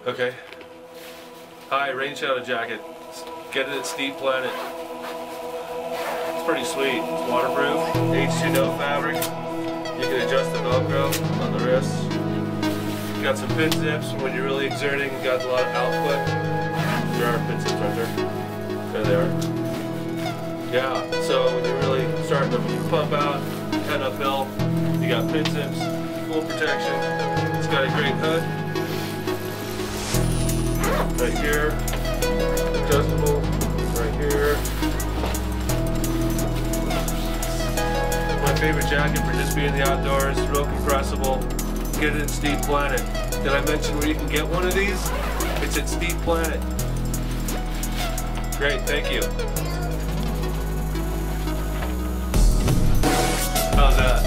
Okay. Hi, rain shadow jacket. Get it at Steep Planet. It's pretty sweet. It's waterproof, H2O fabric. You can adjust the Velcro on the wrists. You got some pin zips when you're really exerting and got a lot of output. There are pin zips right there. There they are. Yeah, so when you're really starting to pump out, head uphill, you got pin zips, full protection. It's got a great hood. Right here, adjustable, right here. My favorite jacket for just being in the outdoors, real compressible. Get it at Steep Planet. Did I mention where you can get one of these? It's at Steep Planet. Great, thank you. How's that?